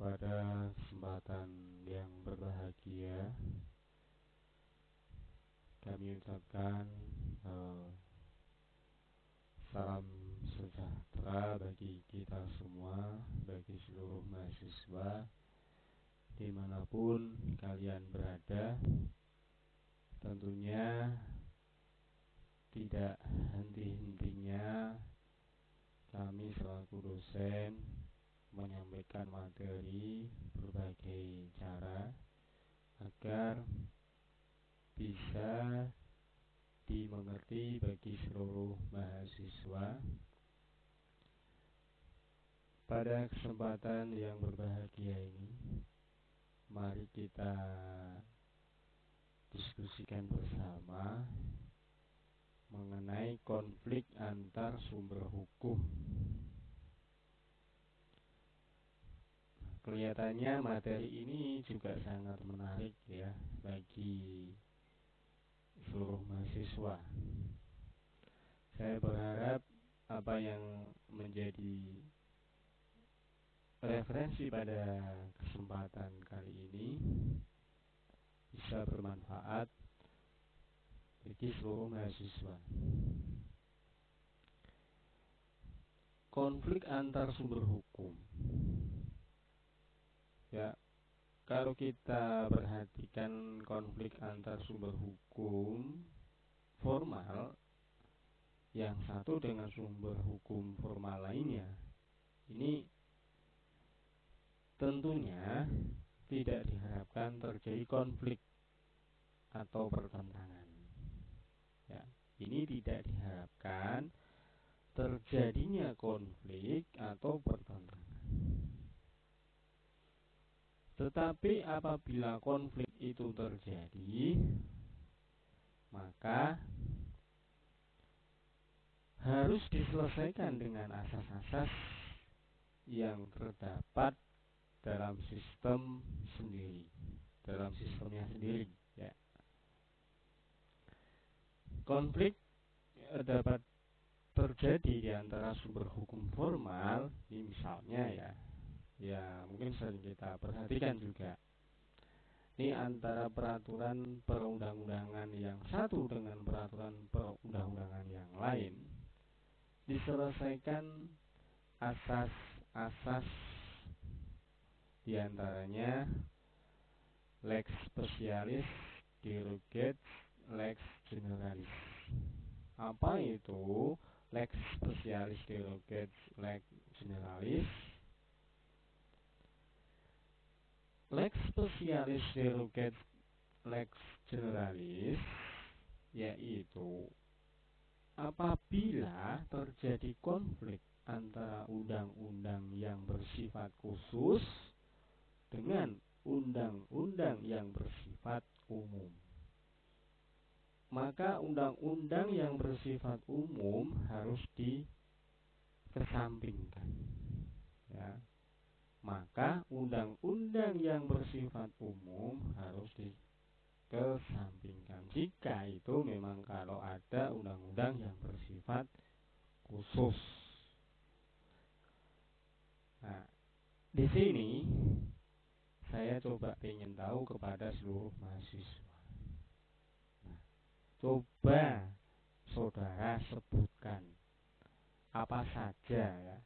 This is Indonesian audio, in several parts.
Pada kesempatan yang berbahagia, kami ucapkan salam sejahtera bagi kita semua, bagi seluruh mahasiswa dimanapun kalian berada. Tentunya tidak henti-hentinya kami selaku dosen menyampaikan materi berbagai cara agar bisa dimengerti bagi seluruh mahasiswa. Pada kesempatan yang berbahagia ini, mari kita diskusikan bersama mengenai konflik antar sumber hukum. Kelihatannya materi ini juga sangat menarik ya bagi seluruh mahasiswa. Saya berharap apa yang menjadi referensi pada kesempatan kali ini bisa bermanfaat bagi seluruh mahasiswa. Konflik antar sumber hukum. Ya, kalau kita perhatikan konflik antar sumber hukum formal, yang satu dengan sumber hukum formal lainnya, ini tentunya tidak diharapkan terjadi konflik atau pertentangan. Ya, ini tidak diharapkan terjadinya konflik atau pertentangan. Tetapi apabila konflik itu terjadi, maka harus diselesaikan dengan asas-asas yang terdapat dalam sistem sendiri, dalam sistemnya sendiri. Ya. Konflik dapat terjadi di antara sumber hukum formal, ini misalnya ya mungkin sering kita perhatikan juga. Ini antara peraturan perundang-undangan yang satu dengan peraturan perundang-undangan yang lain diselesaikan asas-asas diantaranya lex specialis, derogat, lex generalis. Apa itu lex specialis, derogat, lex generalis? Lex specialis, derogat, lex generalis yaitu apabila terjadi konflik antara undang-undang yang bersifat khusus dengan undang-undang yang bersifat umum, maka undang-undang yang bersifat umum harus dikesampingkan. Ya. Maka undang-undang yang bersifat umum harus dikesampingkan. Jika itu memang kalau ada undang-undang yang bersifat khusus. Nah, di sini saya coba ingin tahu kepada seluruh mahasiswa. Nah, coba saudara sebutkan apa saja ya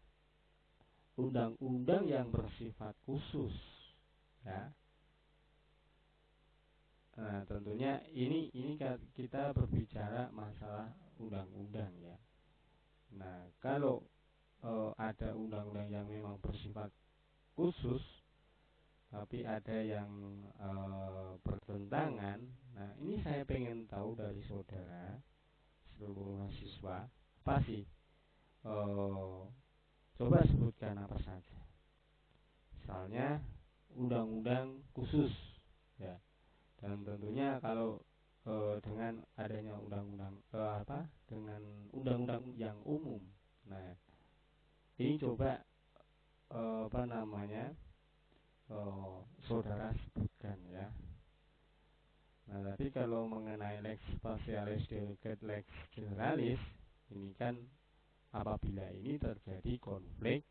undang-undang yang bersifat khusus ya. Nah, tentunya ini kita berbicara masalah undang-undang ya. Nah, kalau ada undang-undang yang memang bersifat khusus tapi ada yang bertentangan. Nah, ini saya pengen tahu dari saudara seluruh mahasiswa apa sih? Coba sebutkan apa saja. Misalnya undang-undang khusus ya. Dan tentunya kalau dengan adanya undang-undang dengan undang-undang yang umum. Nah, ini coba saudara sebutkan ya. Nah, tapi kalau mengenai lex specialis, derogat, lex generalis, ini kan apabila ini terjadi konflik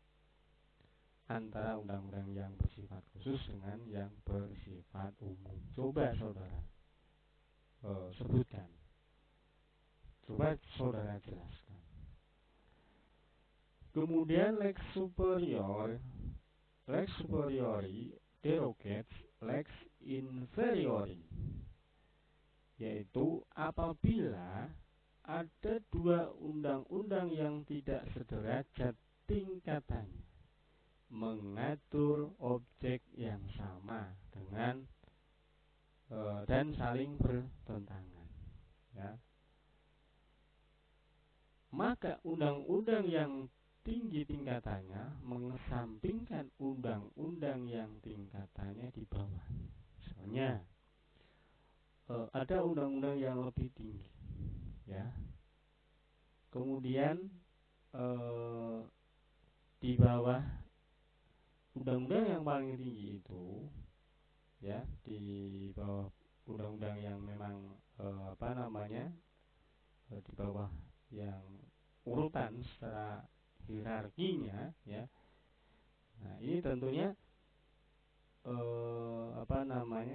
antara undang-undang yang bersifat khusus dengan yang bersifat umum. Coba saudara sebutkan, coba saudara jelaskan. Kemudian lex superiori derogates lex inferiori, yaitu apabila ada dua undang-undang yang tidak sederajat tingkatannya mengatur objek yang sama dengan dan saling bertentangan, ya. Maka undang-undang yang tinggi tingkatannya mengesampingkan undang-undang yang tingkatannya di bawah. Misalnya ada undang-undang yang lebih tinggi, ya. Kemudian di bawah undang-undang yang paling tinggi itu, ya, di bawah undang-undang yang memang di bawah yang urutan secara hierarkinya, ya. Nah, ini tentunya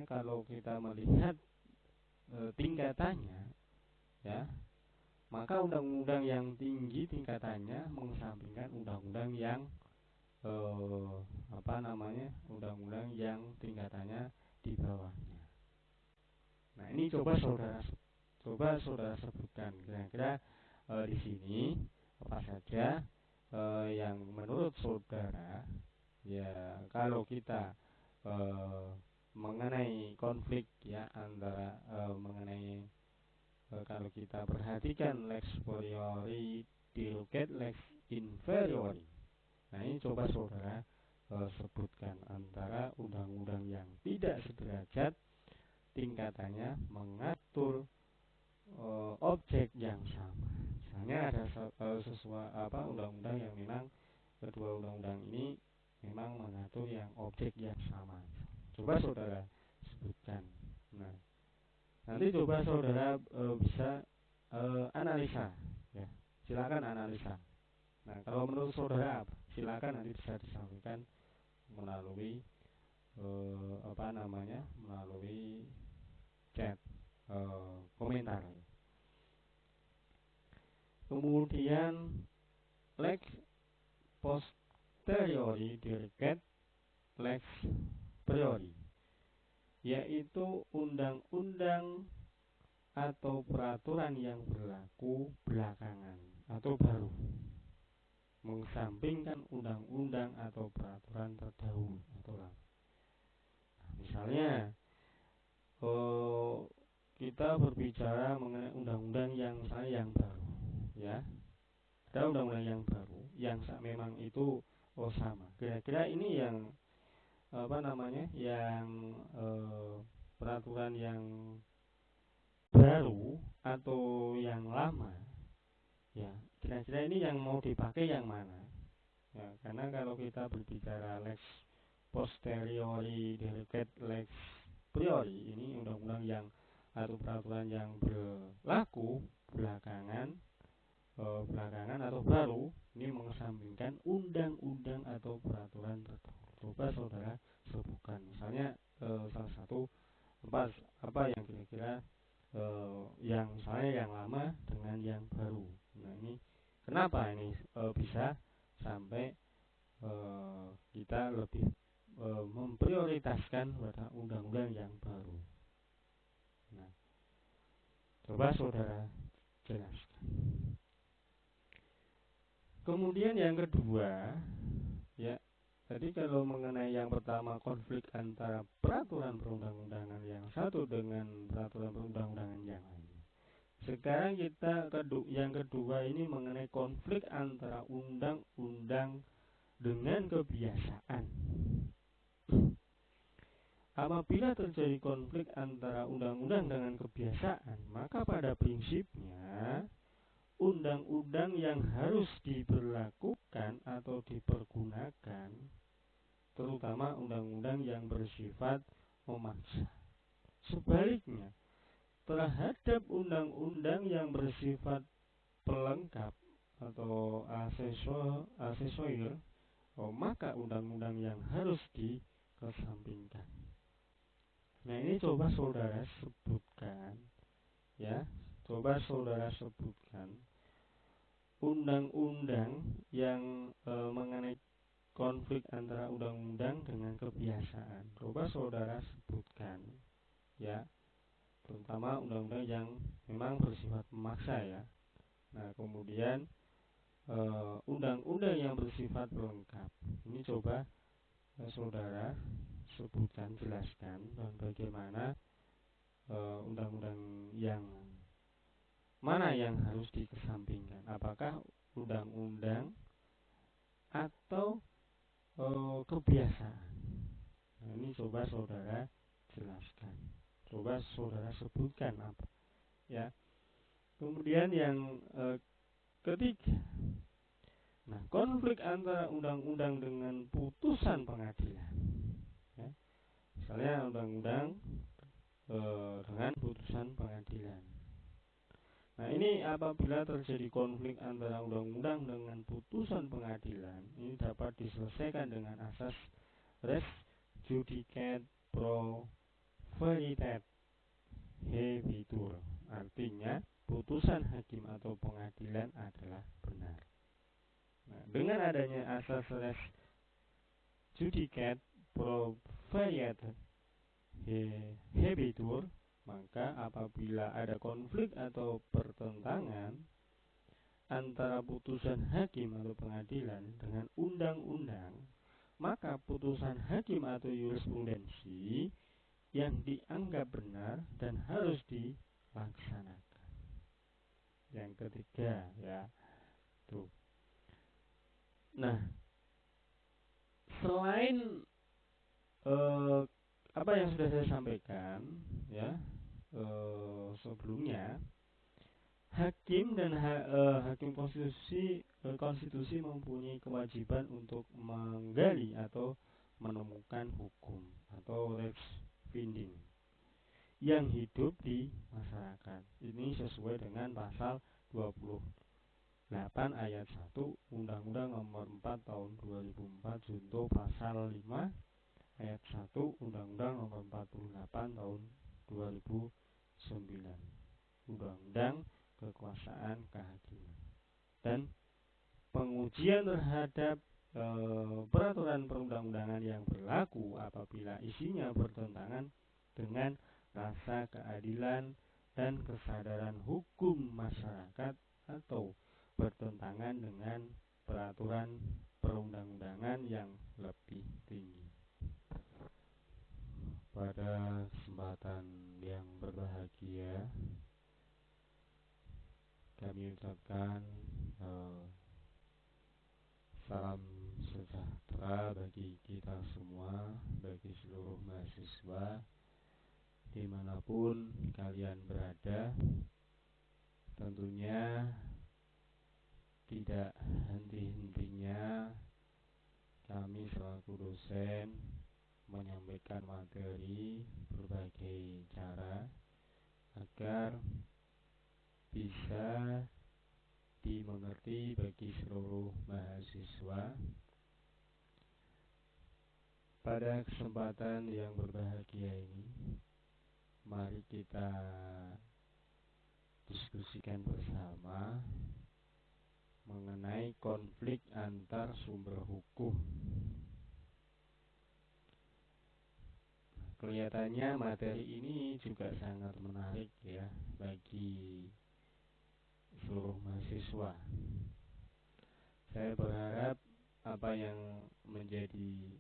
kalau kita melihat tingkatannya, ya, maka undang-undang yang tinggi tingkatannya mengesampingkan undang-undang yang undang-undang yang tingkatannya di bawahnya. Nah, ini coba saudara sebutkan kira-kira di sini apa saja yang menurut saudara, ya, kalau kita mengenai konflik, ya, antara kalau kita perhatikan lex superiori derogate lex inferiori. Nah, ini coba saudara sebutkan antara undang-undang yang tidak sederajat tingkatannya mengatur objek yang sama. Misalnya ada undang-undang yang memang kedua undang-undang ini memang mengatur yang objek yang sama. Coba saudara sebutkan. Nah, nanti coba saudara bisa analisa, ya. Silakan analisa. Nah, kalau menurut saudara apa? Silakan nanti bisa disampaikan melalui melalui chat komentar. Kemudian lex posteriori derogate lex priori, yaitu undang-undang atau peraturan yang berlaku belakangan atau baru mengesampingkan undang-undang atau peraturan terdahulu atau lama. Misalnya kita berbicara mengenai undang-undang yang baru, ya. Ada undang-undang yang baru yang memang itu sama. Kira-kira ini yang peraturan yang baru atau yang lama, ya. Kira-kira ini yang mau dipakai yang mana? Ya, karena kalau kita berbicara lex posteriori derogate lex priori, ini undang-undang yang atau peraturan yang berlaku belakangan atau baru, ini mengesampingkan undang-undang atau peraturan terdahulu. Coba saudara sebutkan, misalnya salah satu apa yang kira-kira yang lama dengan yang baru. Nah, ini kenapa ini bisa sampai kita lebih memprioritaskan pada undang-undang yang baru. Nah, coba saudara jelaskan. Kemudian yang kedua, ya, tadi kalau mengenai yang pertama konflik antara peraturan perundang-undangan yang satu dengan peraturan perundang-undangan yang lain. Sekarang kita yang kedua ini mengenai konflik antara undang-undang dengan kebiasaan. Apabila terjadi konflik antara undang-undang dengan kebiasaan, maka pada prinsipnya undang-undang yang harus diberlakukan atau dipergunakan, terutama undang-undang yang bersifat memaksa. Sebaliknya, terhadap undang-undang yang bersifat pelengkap atau aksesorir, maka undang-undang yang harus dikesampingkan. Nah, ini coba saudara sebutkan, ya, coba saudara sebutkan undang-undang yang mengenai konflik antara undang-undang dengan kebiasaan. Coba saudara sebutkan, ya, terutama undang-undang yang memang bersifat memaksa, ya. Nah, kemudian undang-undang yang bersifat pelengkap. Ini coba saudara sebutkan, jelaskan, dan bagaimana undang-undang yang mana yang harus dikesampingkan. Apakah undang-undang atau kebiasaan? Nah, ini coba saudara jelaskan. Coba saudara sebutkan apa, ya. Kemudian yang ketiga, nah, konflik antara undang-undang dengan putusan pengadilan, ya. Misalnya undang-undang dengan putusan pengadilan. Nah, ini apabila terjadi konflik antara undang-undang dengan putusan pengadilan, ini dapat diselesaikan dengan asas res judicata pro veritate habetur. Artinya, putusan hakim atau pengadilan adalah benar. Nah, dengan adanya asas res judicata pro veritate habetur, maka apabila ada konflik atau pertentangan antara putusan hakim atau pengadilan dengan undang-undang, maka putusan hakim atau jurisprudensi yang dianggap benar dan harus dilaksanakan. Yang ketiga, ya, tuh. Nah, selain apa yang sudah saya sampaikan, ya, sebelumnya, hakim dan hakim konstitusi mempunyai kewajiban untuk menggali atau menemukan hukum atau lex finding yang hidup di masyarakat. Ini sesuai dengan pasal 28 ayat 1 Undang-Undang Nomor 4 Tahun 2004 junto pasal 5 ayat 1 Undang-Undang Nomor 48 Tahun 2009 Undang-Undang Kekuasaan Kehakiman. Dan pengujian terhadap peraturan perundang-undangan yang berlaku apabila isinya bertentangan dengan rasa keadilan dan kesadaran hukum masyarakat atau bertentangan dengan peraturan perundang-undangan yang lebih tinggi. Pada kesempatan yang berbahagia, kami ucapkan salam sejahtera bagi kita semua, bagi seluruh mahasiswa dimanapun kalian berada. Tentunya tidak henti-hentinya kami selaku dosen menyampaikan materi berbagai cara agar bisa dimengerti bagi seluruh mahasiswa. Pada kesempatan yang berbahagia ini, mari kita diskusikan bersama mengenai konflik antar sumber hukum. Kelihatannya materi ini juga sangat menarik, ya, bagi seluruh mahasiswa. Saya berharap apa yang menjadi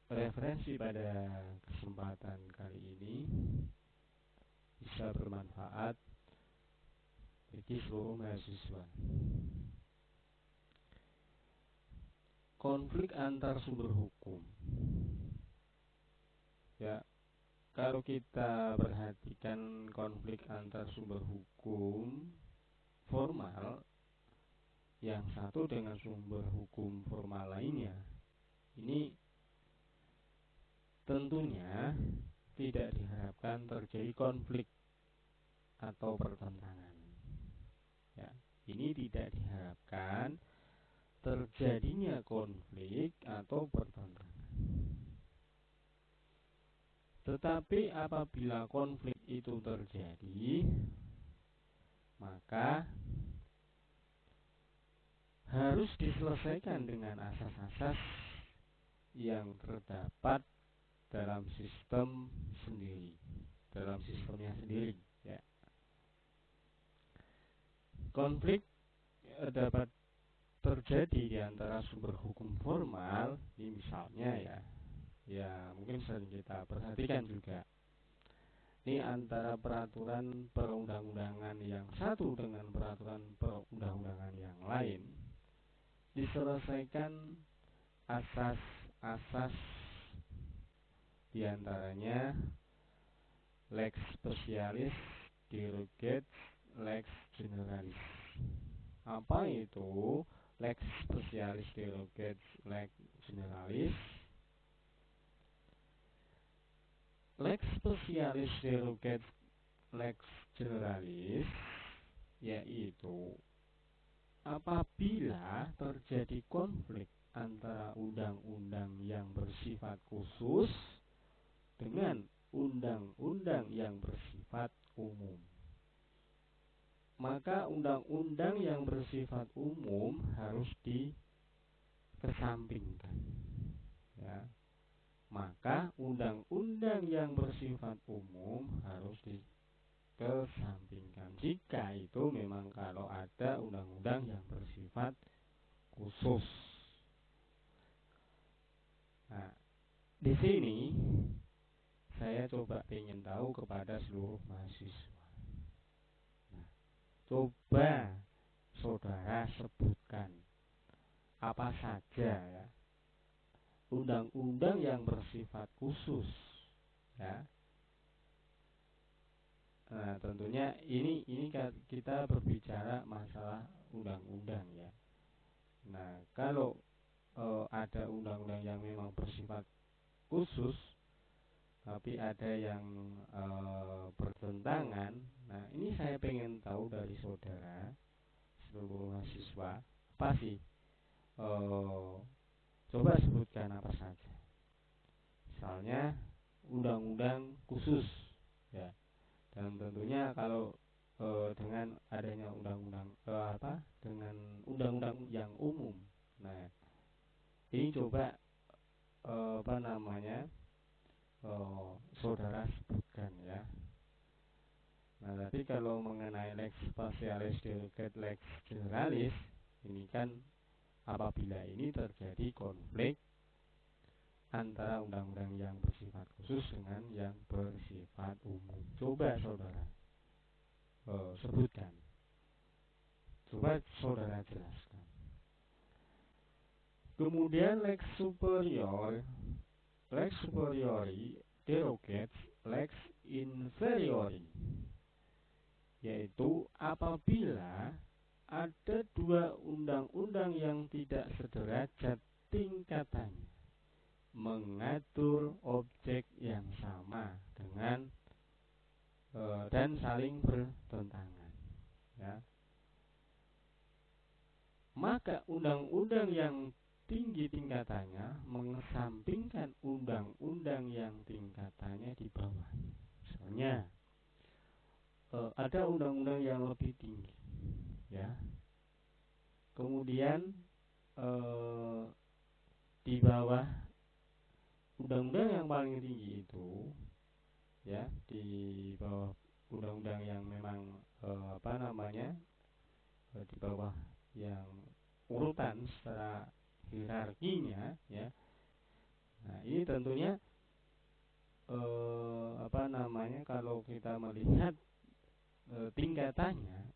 referensi pada kesempatan kali ini bisa bermanfaat bagi seluruh mahasiswa. Konflik antar sumber hukum, ya, kalau kita perhatikan konflik antar sumber hukum formal yang satu dengan sumber hukum formal lainnya, ini tentunya tidak diharapkan terjadi konflik atau pertentangan, ya. Ini tidak diharapkan terjadinya konflik atau pertentangan. Tetapi apabila konflik itu terjadi, maka harus diselesaikan dengan asas-asas yang terdapat dalam sistem sendiri, dalam sistemnya sendiri, ya. Konflik dapat terjadi di antara sumber hukum formal, ini misalnya ya mungkin sering kita perhatikan juga. Ini antara peraturan perundang-undangan yang satu dengan peraturan perundang-undangan yang lain diselesaikan asas-asas diantaranya lex specialis, derogat, lex generalis. Apa itu lex specialis, derogat, lex generalis? Lex specialis, derogat, lex generalis yaitu apabila terjadi konflik antara undang-undang yang bersifat khusus dengan undang-undang yang bersifat umum, maka undang-undang yang bersifat umum harus dikesampingkan, ya. Maka undang-undang yang bersifat umum harus dikesampingkan jika itu memang kalau ada undang-undang yang bersifat khusus. Nah, di sini saya coba ingin tahu kepada seluruh mahasiswa. Nah, coba saudara sebutkan apa saja ya undang-undang yang bersifat khusus, ya. Nah, tentunya ini kita berbicara masalah undang-undang, ya. Nah, kalau ada undang-undang yang memang bersifat khusus tapi ada yang bertentangan. Nah, ini saya pengen tahu dari saudara seluruh mahasiswa, apa sih? Coba sebutkan apa saja. Misalnya undang-undang khusus, ya. Dan tentunya kalau dengan adanya undang-undang dengan undang-undang yang umum. Nah, ini coba saudara sebutkan, ya. Nah, tapi kalau mengenai lex specialis, derogat, lex generalis, ini kan apabila ini terjadi konflik antara undang-undang yang bersifat khusus dengan yang bersifat umum. Coba saudara sebutkan. Coba saudara jelaskan. Kemudian lex superior, lex superiori, derogat, lex inferiori, yaitu apabila ada dua undang-undang yang tidak sederajat tingkatannya mengatur objek yang sama dengan dan saling bertentangan, ya. Maka undang-undang yang tinggi tingkatannya mengesampingkan undang-undang yang tingkatannya di bawah. Misalnya ada undang-undang yang lebih tinggi, ya. Kemudian di bawah undang-undang yang paling tinggi itu, ya, di bawah undang-undang yang memang di bawah yang urutan secara hierarkinya, ya. Nah, ini tentunya kalau kita melihat tingkatannya,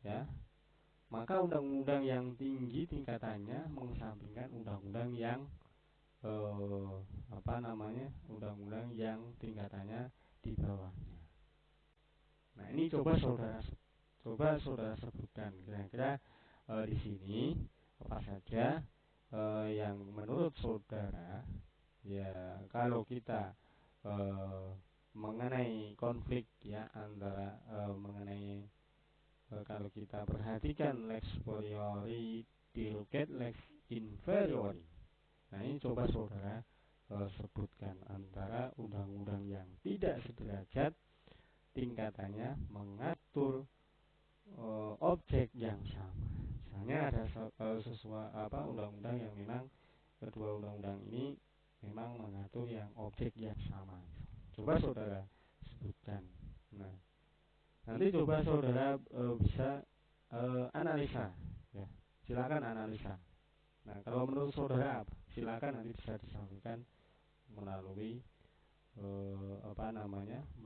ya, maka undang-undang yang tinggi tingkatannya mengesampingkan undang-undang yang undang-undang yang tingkatannya di bawahnya. Nah, ini coba saudara sebutkan kira-kira di sini apa saja yang menurut saudara, ya, kalau kita mengenai konflik, ya, antara mengenai kalau kita perhatikan lex superiori, derogate lex inferiori. Nah, ini coba saudara sebutkan antara undang-undang yang tidak sederajat tingkatannya mengatur objek yang sama. Misalnya ada undang-undang yang memang kedua undang-undang ini memang mengatur yang objek yang sama. Coba saudara sebutkan. Nah, nanti coba saudara bisa analisa, ya. Silakan analisa. Nah, kalau menurut saudara apa? Silakan nanti bisa disampaikan melalui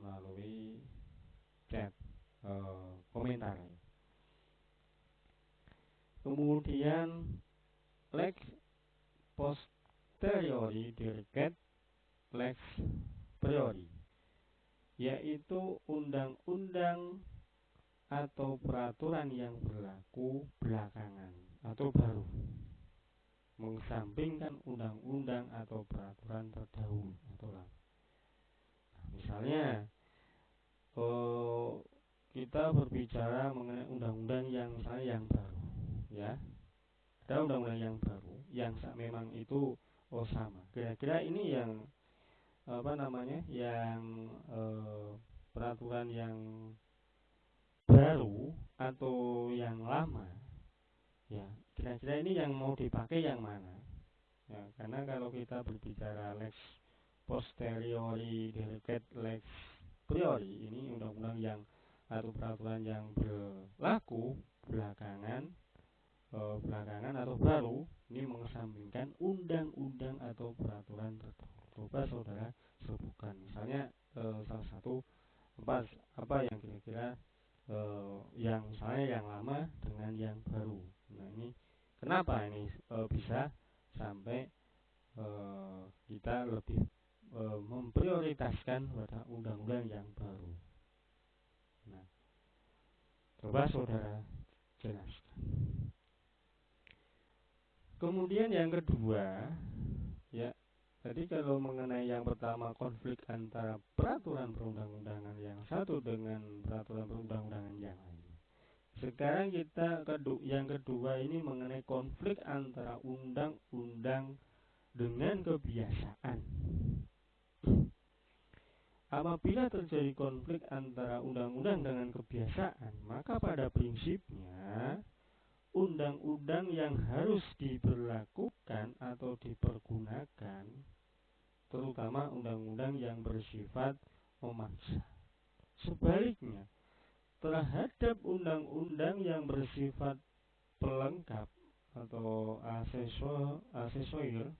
melalui chat komentar. Kemudian lex posteriori derogate lex priori, yaitu undang-undang atau peraturan yang berlaku belakangan atau baru mengesampingkan undang-undang atau peraturan terdahulu atau lama. Nah, misalnya kita berbicara mengenai undang-undang yang misalnya yang baru, ya. Ada undang-undang yang baru yang memang itu sama. Kira-kira ini yang peraturan yang baru atau yang lama, ya. Kira-kira ini yang mau dipakai yang mana? Ya, karena kalau kita berbicara lex posteriori derogate lex priori, ini undang-undang yang atau peraturan yang berlaku belakangan atau baru, ini mengesampingkan undang-undang atau peraturan tertentu. Coba saudara sebutkan, misalnya salah satu apa yang kira-kira yang misalnya yang lama dengan yang baru. Nah, ini kenapa ini bisa sampai kita lebih memprioritaskan pada undang-undang yang baru. Nah, coba saudara jelaskan. Kemudian yang kedua, ya, tadi kalau mengenai yang pertama konflik antara peraturan perundang-undangan yang satu dengan peraturan perundang-undangan yang lain. Sekarang kita yang kedua ini mengenai konflik antara undang-undang dengan kebiasaan. Apabila terjadi konflik antara undang-undang dengan kebiasaan, maka pada prinsipnya undang-undang yang harus diberlakukan atau dipergunakan, terutama undang-undang yang bersifat memaksa. Sebaliknya, terhadap undang-undang yang bersifat pelengkap atau aksesorir,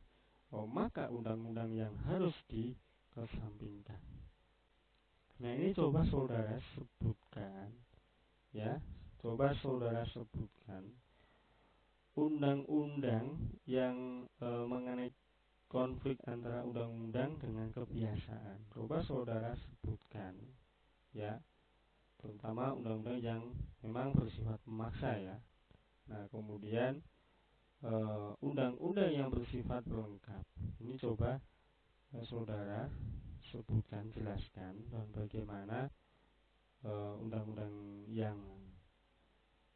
maka undang-undang yang harus dikesampingkan. Nah, ini coba saudara sebutkan, ya. Coba saudara sebutkan undang-undang yang mengenai konflik antara undang-undang dengan kebiasaan. Coba saudara sebutkan, ya, terutama undang-undang yang memang bersifat memaksa, ya. Nah, kemudian undang-undang yang bersifat pelengkap. Ini coba saudara sebutkan, jelaskan, dan bagaimana undang-undang yang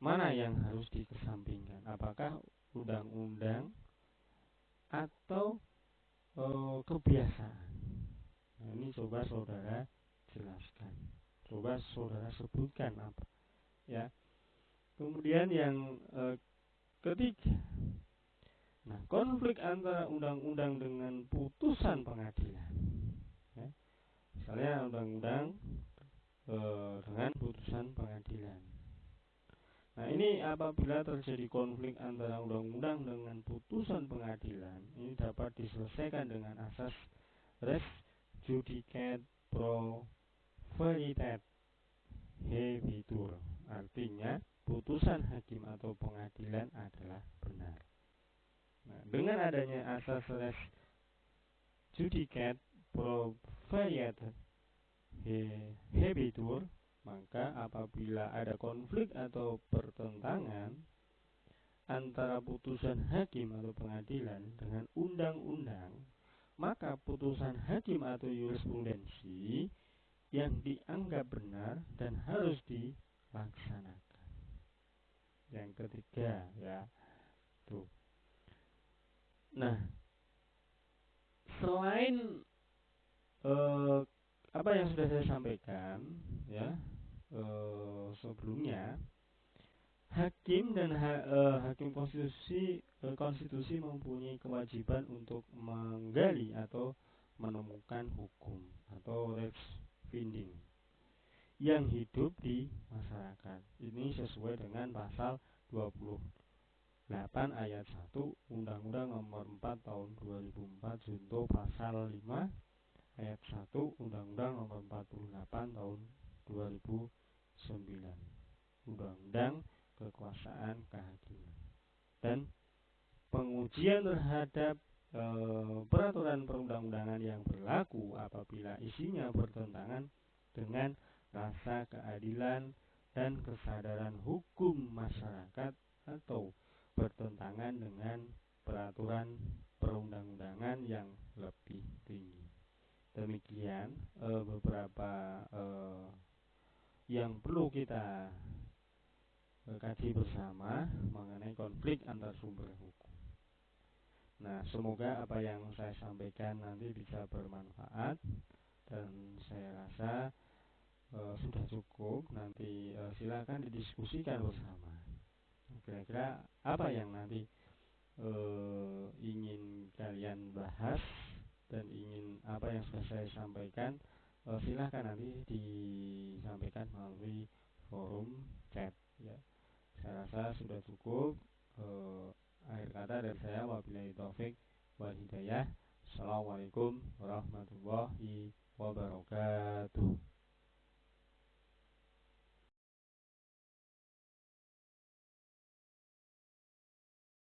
mana yang harus dikesampingkan, apakah undang-undang atau kebiasaan. Nah, ini coba saudara jelaskan, coba saudara sebutkan apa, ya. Kemudian yang ketiga, nah, konflik antara undang-undang dengan putusan pengadilan, ya. Misalnya undang-undang dengan putusan pengadilan. Nah, ini apabila terjadi konflik antara undang-undang dengan putusan pengadilan, ini dapat diselesaikan dengan asas res judicata pro veritate habetur. Artinya, putusan hakim atau pengadilan adalah benar. Nah, dengan adanya asas res judicata pro veritate habetur, maka apabila ada konflik atau pertentangan antara putusan hakim atau pengadilan dengan undang-undang, maka putusan hakim atau jurisprudensi yang dianggap benar dan harus dilaksanakan. Yang ketiga, ya, Tuh. Nah, selain apa yang sudah saya sampaikan ya sebelumnya, hakim dan hakim konstitusi mempunyai kewajiban untuk menggali atau menemukan hukum atau rights finding yang hidup di masyarakat. Ini sesuai dengan pasal 28 ayat 1 Undang-Undang Nomor 4 Tahun 2004 junto pasal 5 ayat 1 Undang-Undang Nomor 48 Tahun 2009 Undang-Undang Kekuasaan Kehakiman. Dan pengujian terhadap peraturan perundang-undangan yang berlaku apabila isinya bertentangan dengan rasa keadilan dan kesadaran hukum masyarakat atau bertentangan dengan peraturan perundang-undangan yang lebih tinggi. Demikian beberapa yang perlu kita kaji bersama mengenai konflik antar sumber hukum. Nah, semoga apa yang saya sampaikan nanti bisa bermanfaat, dan saya rasa sudah cukup. Nanti silakan didiskusikan bersama. Kira-kira apa yang nanti ingin kalian bahas dan ingin apa yang sudah saya sampaikan, silakan nanti disampaikan melalui forum chat ya. Saya rasa sudah cukup. Akhir kata dari saya, wabillahi taufik wal hidayah. Assalamualaikum warahmatullahi wabarakatuh.